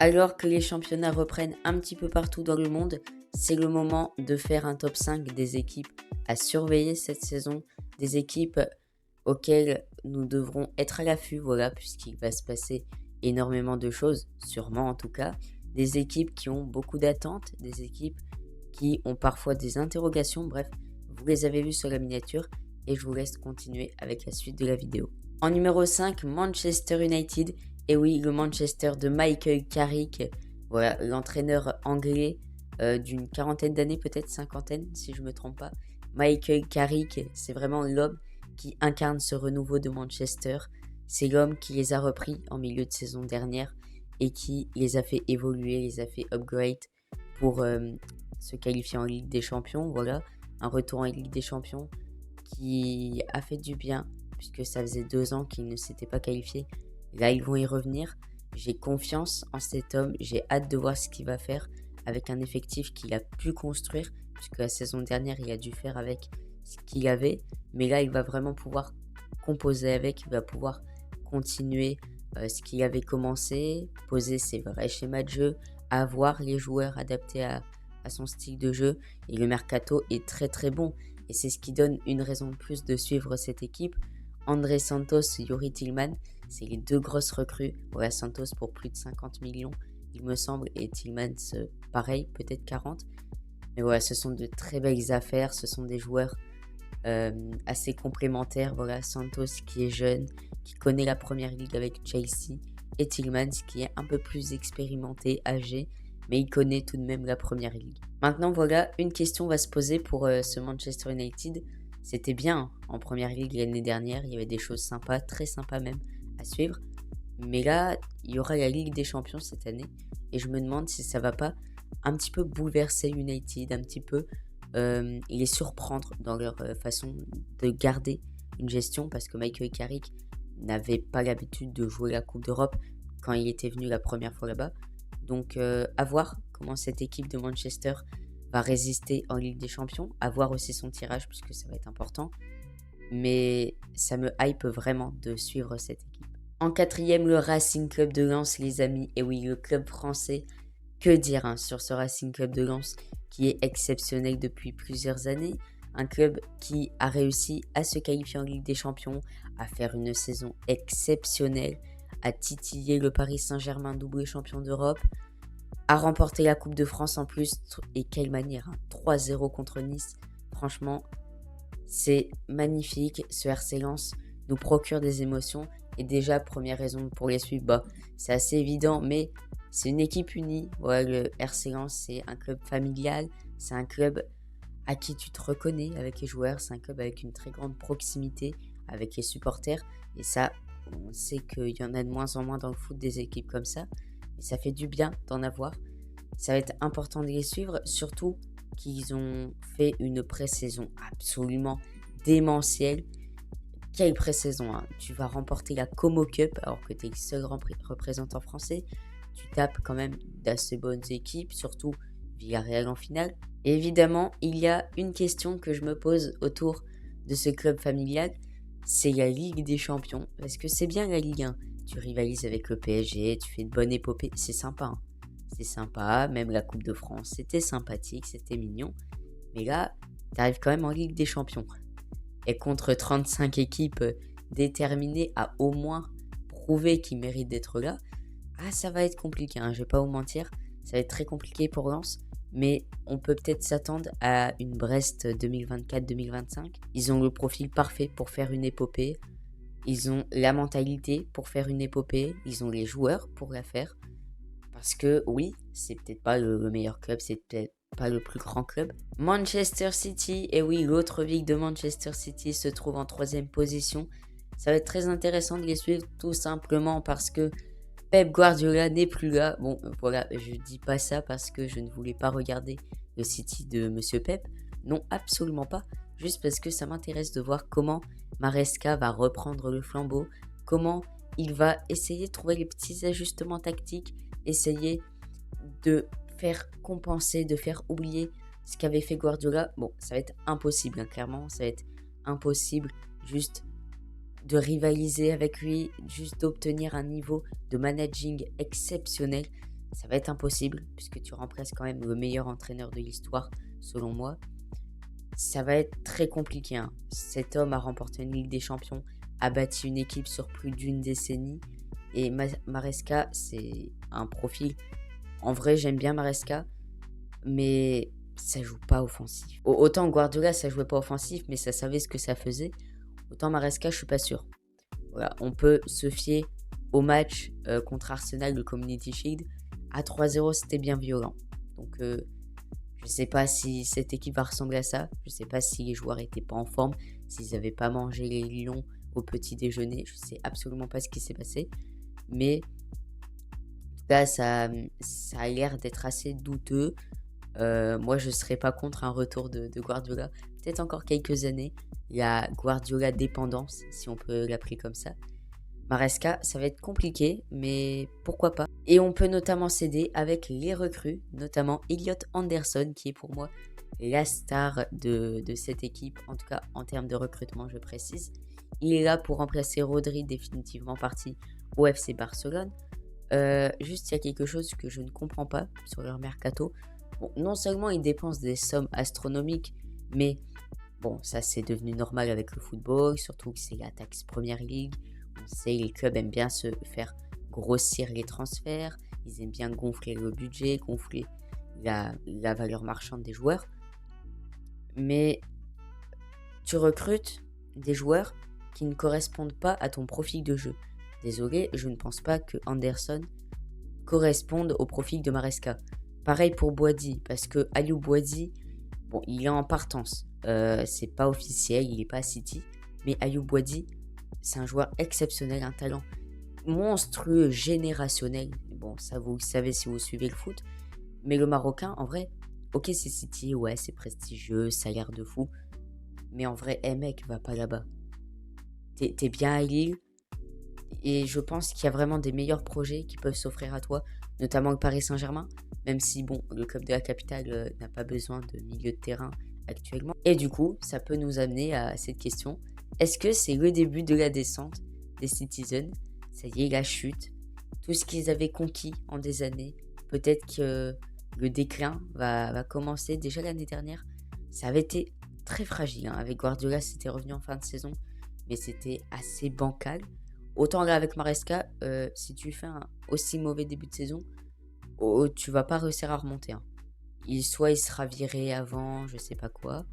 Alors que les championnats reprennent un petit peu partout dans le monde, c'est le moment de faire un top 5 des équipes à surveiller cette saison, des équipes auxquelles nous devrons être à l'affût, voilà, puisqu'il va se passer énormément de choses, sûrement en tout cas, des équipes qui ont beaucoup d'attentes, des équipes qui ont parfois des interrogations, bref, vous les avez vues sur la miniature et je vous laisse continuer avec la suite de la vidéo. En numéro 5, Manchester United. Et oui, le Manchester de Michael Carrick, voilà, l'entraîneur anglais d'une quarantaine d'années, peut-être cinquantaine si je ne me trompe pas. Michael Carrick, c'est vraiment l'homme qui incarne ce renouveau de Manchester. C'est l'homme qui les a repris en milieu de saison dernière et qui les a fait évoluer, les a fait upgrade pour se qualifier en Ligue des Champions. Voilà, un retour en Ligue des Champions qui a fait du bien puisque ça faisait 2 ans qu'ils ne s'étaient pas qualifiés. Là, ils vont y revenir. J'ai confiance en cet homme. J'ai hâte de voir ce qu'il va faire avec un effectif qu'il a pu construire, puisque la saison dernière, il a dû faire avec ce qu'il avait. Mais là, il va vraiment pouvoir composer avec. Il va pouvoir continuer ce qu'il avait commencé, poser ses vrais schémas de jeu, avoir les joueurs adaptés à son style de jeu. Et le mercato est très très bon. Et c'est ce qui donne une raison de plus de suivre cette équipe. André Santos, Youri Tillman, c'est les 2 grosses recrues. Voilà, Santos pour plus de 50 millions, il me semble, et Tillman, pareil, peut-être 40. Mais voilà, ce sont de très belles affaires, ce sont des joueurs assez complémentaires. Voilà, Santos qui est jeune, qui connaît la première ligue avec Chelsea, et Tillman qui est un peu plus expérimenté, âgé, mais il connaît tout de même la première ligue. Maintenant, voilà, une question va se poser pour ce Manchester United. C'était bien en première ligue l'année dernière, il y avait des choses sympas, très sympas même, à suivre. Mais là, il y aura la Ligue des Champions cette année. Et je me demande si ça va pas un petit peu bouleverser United, un petit peu les surprendre dans leur façon de garder une gestion. Parce que Michael Carrick n'avait pas l'habitude de jouer la Coupe d'Europe quand il était venu la première fois là-bas. Donc à voir comment cette équipe de Manchester va résister en Ligue des Champions. À voir aussi son tirage puisque ça va être important. Mais ça me hype vraiment de suivre cette équipe. En 4e, le Racing Club de Lens, les amis. Et oui, le club français. Que dire sur ce Racing Club de Lens qui est exceptionnel depuis plusieurs années. Un club qui a réussi à se qualifier en Ligue des Champions, à faire une saison exceptionnelle, à titiller le Paris Saint-Germain double champion d'Europe, à remporter la Coupe de France en plus. Et quelle manière, 3-0 contre Nice. Franchement, c'est magnifique. Ce RC Lens nous procure des émotions. Et déjà, première raison pour les suivre, c'est assez évident, mais c'est une équipe unie. Ouais, le RC Lens, c'est un club familial. C'est un club à qui tu te reconnais avec les joueurs. C'est un club avec une très grande proximité avec les supporters. Et ça, on sait qu'il y en a de moins en moins dans le foot des équipes comme ça. Et ça fait du bien d'en avoir. Ça va être important de les suivre, surtout qu'ils ont fait une pré-saison absolument démentielle. Quelle pré-saison, hein. Tu vas remporter la Como Cup alors que tu es le seul représentant français. Tu tapes quand même d'assez bonnes équipes, surtout Villarreal en finale. Et évidemment, il y a une question que je me pose autour de ce club familial, c'est la Ligue des Champions. Parce que c'est bien la Ligue 1. Tu rivalises avec le PSG, tu fais de bonnes épopées, c'est sympa. Hein. C'est sympa, même la Coupe de France, c'était sympathique, c'était mignon. Mais là, tu arrives quand même en Ligue des Champions. Et contre 35 équipes déterminées à au moins prouver qu'ils méritent d'être là, ça va être compliqué, hein, je vais pas vous mentir, ça va être très compliqué pour Lens, mais on peut peut-être s'attendre à une Brest 2024-2025. Ils ont le profil parfait pour faire une épopée, ils ont la mentalité pour faire une épopée, ils ont les joueurs pour la faire, parce que oui, c'est peut-être pas le meilleur club, c'est peut-être pas le plus grand club. Manchester City, et oui, l'autre ville de Manchester City se trouve en 3e position. Ça va être très intéressant de les suivre tout simplement parce que Pep Guardiola n'est plus là. Bon, voilà, je dis pas ça parce que je ne voulais pas regarder le City de Monsieur Pep. Non, absolument pas. Juste parce que ça m'intéresse de voir comment Maresca va reprendre le flambeau, comment il va essayer de trouver les petits ajustements tactiques, essayer de faire compenser, de faire oublier ce qu'avait fait Guardiola. Bon, ça va être impossible, hein, clairement, ça va être impossible juste de rivaliser avec lui, juste d'obtenir un niveau de managing exceptionnel. ça va être impossible puisque tu remplaces quand même le meilleur entraîneur de l'histoire, selon moi. Ça va être très compliqué, hein. Cet homme a remporté une Ligue des Champions, a bâti une équipe sur plus d'une décennie. Et Maresca, c'est un profil. En vrai, j'aime bien Maresca, mais ça joue pas offensif. Autant Guardiola, ça jouait pas offensif, mais ça savait ce que ça faisait. Autant Maresca, je suis pas sûr. Voilà, on peut se fier au match contre Arsenal, le Community Shield. À 3-0, c'était bien violent. Donc, je sais pas si cette équipe va ressembler à ça. Je sais pas si les joueurs étaient pas en forme, s'ils avaient pas mangé les lions au petit déjeuner. Je sais absolument pas ce qui s'est passé. Mais en tout cas, ça a l'air d'être assez douteux. Moi, je serais pas contre un retour de Guardiola. Peut-être encore quelques années. La Guardiola dépendance, si on peut l'appeler comme ça. Maresca, ça va être compliqué, mais pourquoi pas. Et on peut notamment s'aider avec les recrues, notamment Elliot Anderson, qui est pour moi la star de cette équipe, en tout cas en termes de recrutement, je précise. Il est là pour remplacer Rodri, définitivement parti au FC Barcelone. Juste, il y a quelque chose que je ne comprends pas sur leur mercato. Bon, non seulement ils dépensent des sommes astronomiques, mais bon, ça c'est devenu normal avec le football, surtout que c'est la taxe Première Ligue. On sait, les clubs aiment bien se faire grossir les transferts, ils aiment bien gonfler le budget, gonfler la valeur marchande des joueurs. Mais tu recrutes des joueurs qui ne correspondent pas à ton profil de jeu. Désolé, je ne pense pas que Anderson corresponde au profil de Maresca. Pareil pour Boadi, parce que Aliou Boadi, bon, il est en partance. C'est pas officiel, il n'est pas à City. Mais Aliou Boadi, c'est un joueur exceptionnel, un talent monstrueux, générationnel. Bon, ça vous le savez si vous suivez le foot. Mais le Marocain, en vrai, ok, c'est City, ouais, c'est prestigieux, ça a l'air de fou. Mais en vrai, mec, va pas là-bas. T'es bien à Lille. Et je pense qu'il y a vraiment des meilleurs projets qui peuvent s'offrir à toi, notamment le Paris Saint-Germain. Même si, bon, le club de la capitale n'a pas besoin de milieu de terrain actuellement. Et du coup, ça peut nous amener à cette question. Est-ce que c'est le début de la descente des Citizens? Ça y est, la chute. Tout ce qu'ils avaient conquis en des années. Peut-être que le déclin va commencer. Déjà l'année dernière, ça avait été très fragile. Hein. Avec Guardiola, c'était revenu en fin de saison. Mais c'était assez bancal. Autant là, avec Maresca, si tu fais un aussi mauvais début de saison, tu vas pas réussir à remonter. Hein. Soit il sera viré avant, je sais pas quoi.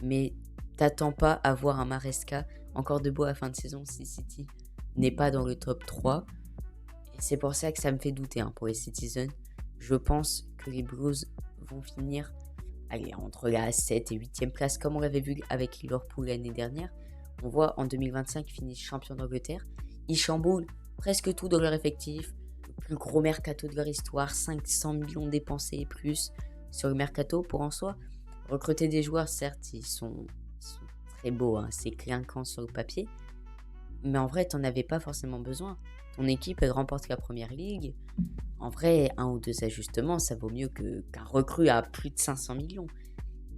Mais t'attends pas à voir un Maresca encore debout à la fin de saison si City n'est pas dans le top 3. Et c'est pour ça que ça me fait douter pour les Citizens. Je pense que les Blues vont finir entre la 7 et 8e place, comme on l'avait vu avec Liverpool l'année dernière. On voit en 2025 finissent champion d'Angleterre. Ils chamboulent presque tout dans leur effectif. Le plus gros mercato de leur histoire, 500 millions dépensés et plus sur le mercato pour en soi. Recruter des joueurs, certes, ils sont très beaux, c'est clinquant sur le papier. Mais en vrai, t'en avais pas forcément besoin. Ton équipe, elle remporte la Première Ligue. En vrai, 1 ou 2 ajustements, ça vaut mieux qu'un recrue à plus de 500 millions.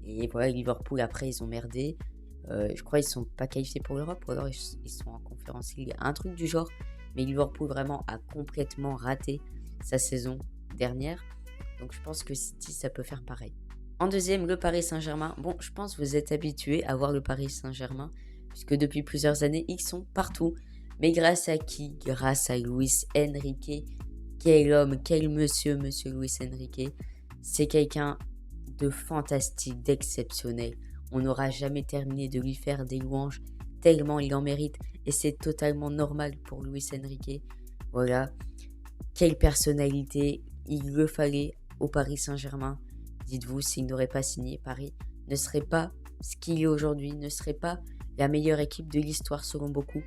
Et voilà, Liverpool, après, ils ont merdé. Je crois qu'ils sont pas qualifiés pour l'Europe, ou alors ils sont en Conference League, un truc du genre. Mais Liverpool, vraiment, a complètement raté sa saison dernière. Donc, je pense que City, ça peut faire pareil. En deuxième, le Paris Saint-Germain. Bon, je pense que vous êtes habitués à voir le Paris Saint-Germain, puisque depuis plusieurs années, ils sont partout. Mais grâce à qui? Grâce à Luis Enrique. Quel homme, quel monsieur Luis Enrique. C'est quelqu'un de fantastique, d'exceptionnel. On n'aura jamais terminé de lui faire des louanges, tellement il en mérite. Et c'est totalement normal pour Luis Enrique. Voilà. Quelle personnalité, il le fallait au Paris Saint-Germain. Dites-vous, s'il n'aurait pas signé, Paris ne serait pas ce qu'il est aujourd'hui, ne serait pas la meilleure équipe de l'histoire selon beaucoup,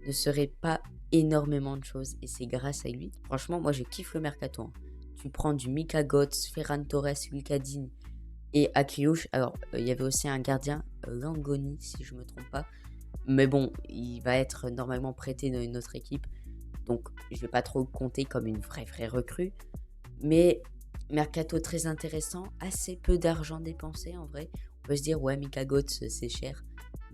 ne serait pas énormément de choses. Et c'est grâce à lui. Franchement, moi, je kiffe le mercato. Tu prends du Mika Götze, Ferran Torres, Lucas Digne et Akliouche. Alors, il y avait aussi un gardien, Langoni, si je ne me trompe pas. Mais bon, il va être normalement prêté dans une autre équipe. Donc, je ne vais pas trop le compter comme une vraie recrue. Mais mercato très intéressant, assez peu d'argent dépensé en vrai. On peut se dire, ouais, Mika Götze, c'est cher.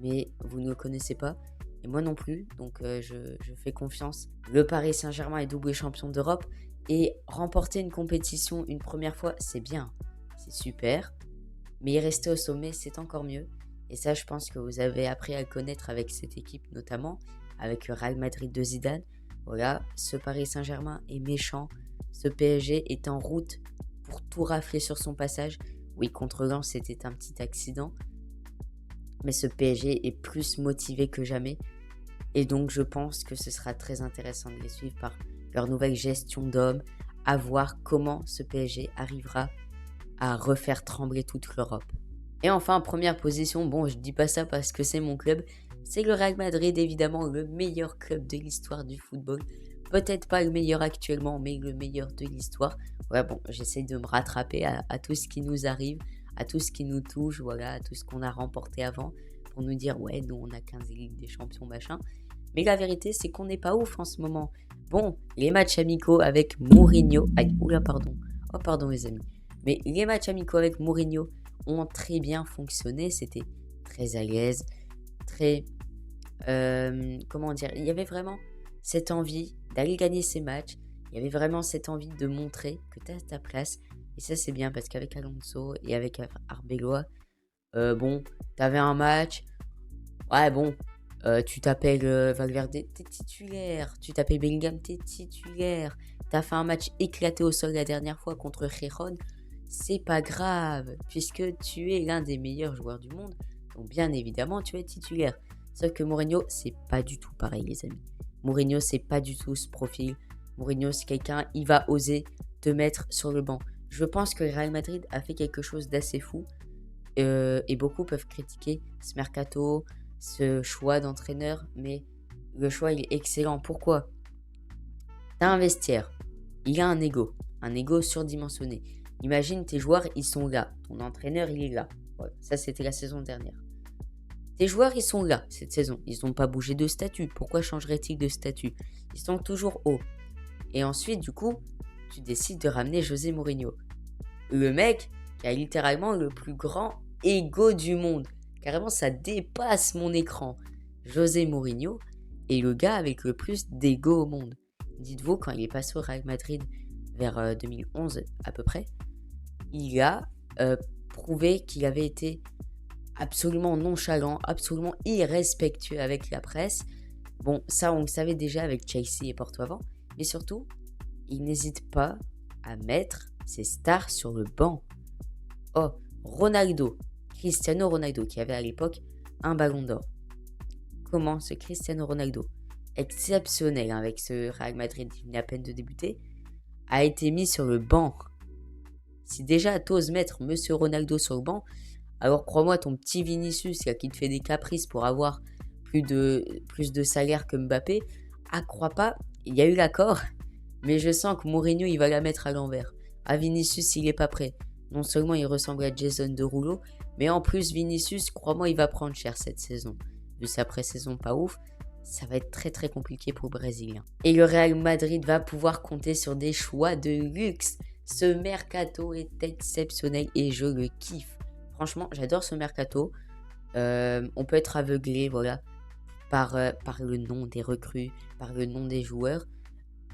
Mais vous ne le connaissez pas. Et moi non plus. Donc, je fais confiance. Le Paris Saint-Germain est double champion d'Europe. Et remporter une compétition une première fois, c'est bien, c'est super. Mais y rester au sommet, c'est encore mieux. Et ça, je pense que vous avez appris à le connaître avec cette équipe, notamment avec le Real Madrid de Zidane. Voilà, ce Paris Saint-Germain est méchant. Ce PSG est en route pour tout rafler sur son passage. Oui, contre Lens, c'était un petit accident. Mais ce PSG est plus motivé que jamais. Et donc, je pense que ce sera très intéressant de les suivre par leur nouvelle gestion d'hommes, à voir comment ce PSG arrivera à refaire trembler toute l'Europe. Et enfin, en première position, bon, je dis pas ça parce que c'est mon club, c'est le Real Madrid, évidemment le meilleur club de l'histoire du football. Peut-être pas le meilleur actuellement, mais le meilleur de l'histoire. Ouais, bon, j'essaie de me rattraper à tout ce qui nous arrive, à tout ce qui nous touche, voilà, à tout ce qu'on a remporté avant, pour nous dire, ouais, nous on a 15 Ligues des Champions, machin. Mais la vérité, c'est qu'on n'est pas ouf en ce moment. Bon, les matchs amicaux avec Mourinho... Aïe, oula, pardon. Oh, pardon, les amis. Mais les matchs amicaux avec Mourinho ont très bien fonctionné. C'était très à l'aise, très... comment dire, il y avait vraiment cette envie d'aller gagner ces matchs. Il y avait vraiment cette envie de montrer que tu as ta place. Et ça, c'est bien parce qu'avec Alonso et avec Arbeloa, bon, tu avais un match. Ouais, bon, tu t'appelles Valverde, t'es titulaire. Tu t'appelles Bellingham, t'es titulaire. T'as fait un match éclaté au sol la dernière fois contre Gijón. C'est pas grave, puisque tu es l'un des meilleurs joueurs du monde. Donc bien évidemment, tu es titulaire. Sauf que Mourinho, c'est pas du tout pareil, les amis. Mourinho, c'est pas du tout ce profil. Mourinho, c'est quelqu'un, il va oser te mettre sur le banc. Je pense que le Real Madrid a fait quelque chose d'assez fou. Et beaucoup peuvent critiquer ce mercato, ce choix d'entraîneur. Mais le choix, il est excellent. Pourquoi ? T'as un vestiaire. Il a un ego surdimensionné. Imagine tes joueurs, ils sont là. Ton entraîneur, il est là. Voilà, ça, c'était la saison dernière. Tes joueurs, ils sont là cette saison. Ils n'ont pas bougé de statut. Pourquoi changeraient-ils de statut ? Ils sont toujours hauts. Et ensuite, du coup, tu décides de ramener José Mourinho. Le mec qui a littéralement le plus grand ego du monde. Carrément, ça dépasse mon écran. José Mourinho est le gars avec le plus d'ego au monde. Dites-vous, quand il est passé au Real Madrid vers 2011 à peu près, il a prouvé qu'il avait été absolument nonchalant, absolument irrespectueux avec la presse. Bon, ça on le savait déjà avec Chelsea et Porto avant, mais surtout, il n'hésite pas à mettre ses stars sur le banc. Oh, Cristiano Ronaldo, qui avait à l'époque un ballon d'or. Comment ce Cristiano Ronaldo, exceptionnel avec ce Real Madrid qui venait à peine de débuter, a été mis sur le banc. Si déjà t'oses mettre Monsieur Ronaldo sur le banc, alors crois-moi, ton petit Vinicius là, qui te fait des caprices pour avoir plus de salaire que Mbappé, crois pas, il y a eu l'accord, mais je sens que Mourinho il va la mettre à l'envers. Vinicius il est pas prêt. Non seulement il ressemble à Jason Derulo, mais en plus Vinicius, crois-moi, il va prendre cher cette saison. Vu sa pré-saison pas ouf, ça va être très très compliqué pour le Brésilien. Et le Real Madrid va pouvoir compter sur des choix de luxe. Ce mercato est exceptionnel et je le kiffe. Franchement, j'adore ce mercato. On peut être aveuglé, voilà, par le nom des recrues, par le nom des joueurs.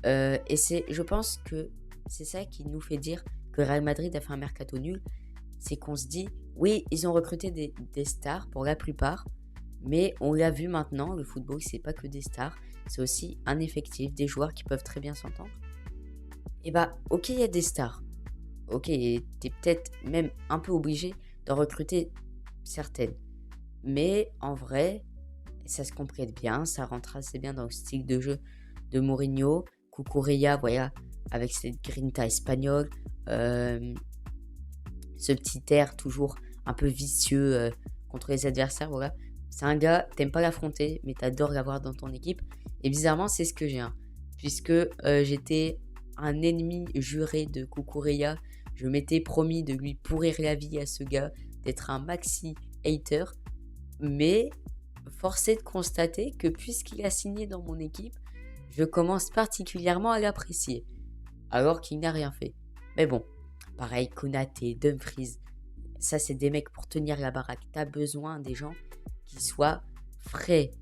Et je pense que c'est ça qui nous fait dire que Real Madrid a fait un mercato nul. C'est qu'on se dit, oui, ils ont recruté des stars pour la plupart, mais on l'a vu maintenant, le football, c'est pas que des stars, c'est aussi un effectif, des joueurs qui peuvent très bien s'entendre. Et ok, il y a des stars. Ok, t'es peut-être même un peu obligé d'en recruter certaines. Mais en vrai, ça se complète bien, ça rentre assez bien dans le style de jeu de Mourinho. Cucurella, voilà, avec cette grinta espagnole, ce petit air toujours un peu vicieux contre les adversaires, voilà. C'est un gars, t'aimes pas l'affronter, mais t'adores l'avoir dans ton équipe. Et bizarrement, c'est ce que j'ai, puisque j'étais un ennemi juré de Cucurella. Je m'étais promis de lui pourrir la vie à ce gars, d'être un maxi hater. Mais force est de constater que puisqu'il a signé dans mon équipe, je commence particulièrement à l'apprécier, alors qu'il n'a rien fait. Mais bon, pareil, Konaté, Dumfries, ça c'est des mecs pour tenir la baraque. T'as besoin des gens qui soient frais.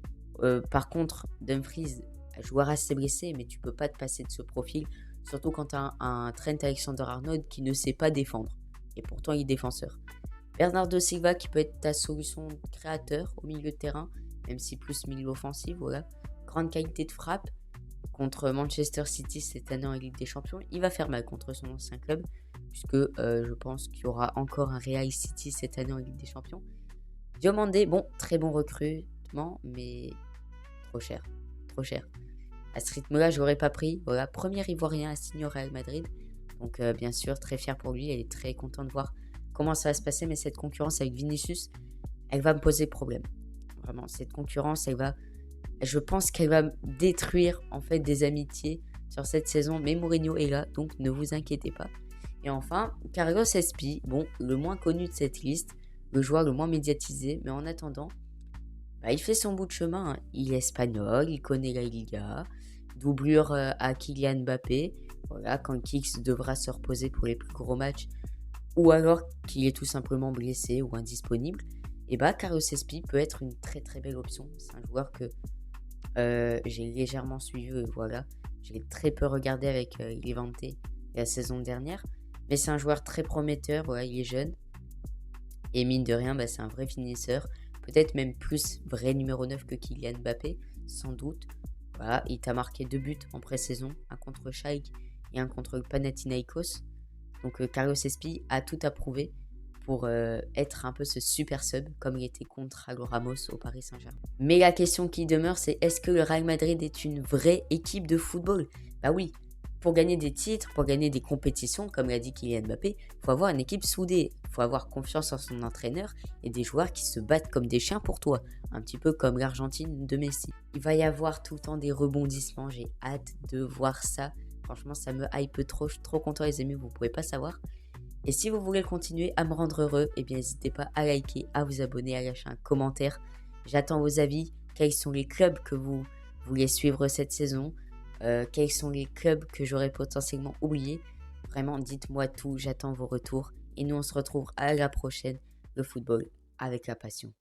Par contre, Dumfries, joueur assez blessé, mais tu peux pas te passer de ce profil, Surtout quand tu as un Trent Alexander-Arnold qui ne sait pas défendre. Et pourtant, il est défenseur. Bernardo Silva qui peut être ta solution de créateur au milieu de terrain, même si plus milieu offensif, voilà. Grande qualité de frappe contre Manchester City cette année en Ligue des Champions. Il va faire mal contre son ancien club, puisque je pense qu'il y aura encore un Real City cette année en Ligue des Champions. Diomandé, bon, très bon recrutement, mais trop cher, trop cher. À ce rythme-là, je l'aurais pas pris. Voilà, premier Ivoirien à signer au Real Madrid. Donc, bien sûr, très fier pour lui. Elle est très contente de voir comment ça va se passer. Mais cette concurrence avec Vinicius, elle va me poser problème. Vraiment, cette concurrence, je pense qu'elle va détruire en fait des amitiés sur cette saison. Mais Mourinho est là, donc ne vous inquiétez pas. Et enfin, Carlos Espi, bon, le moins connu de cette liste, le joueur le moins médiatisé. Mais en attendant, il fait son bout de chemin. Il est espagnol, il connaît la Liga. Doublure à Kylian Mbappé. Voilà, quand Kix devra se reposer pour les plus gros matchs, ou alors qu'il est tout simplement blessé ou indisponible, et Carlos Espi peut être une très très belle option. C'est un joueur que j'ai légèrement suivi, voilà. J'ai très peu regardé avec Levante la saison dernière, mais c'est un joueur très prometteur, voilà, il est jeune, et mine de rien, c'est un vrai finisseur, peut-être même plus vrai numéro 9 que Kylian Mbappé, sans doute. Voilà, il t'a marqué 2 buts en pré-saison, un contre Schalke et un contre le Panathinaikos. Donc Carlos Espi a tout à prouver pour être un peu ce super sub comme il était contre Alo Ramos au Paris Saint-Germain. Mais la question qui demeure, c'est est-ce que le Real Madrid est une vraie équipe de football ? Bah oui, pour gagner des titres, pour gagner des compétitions, comme l'a dit Kylian Mbappé, il faut avoir une équipe soudée, il faut avoir confiance en son entraîneur et des joueurs qui se battent comme des chiens pour toi, un petit peu comme l'Argentine de Messi. Il va y avoir tout le temps des rebondissements, j'ai hâte de voir ça. Franchement, ça me hype trop, je suis trop content les amis, vous ne pouvez pas savoir. Et si vous voulez continuer à me rendre heureux, n'hésitez pas à liker, à vous abonner, à lâcher un commentaire. J'attends vos avis, quels sont les clubs que vous voulez suivre cette saison, quels sont les clubs que j'aurais potentiellement oubliés. Vraiment, dites-moi tout, j'attends vos retours. Et nous, on se retrouve à la prochaine, le football avec la passion.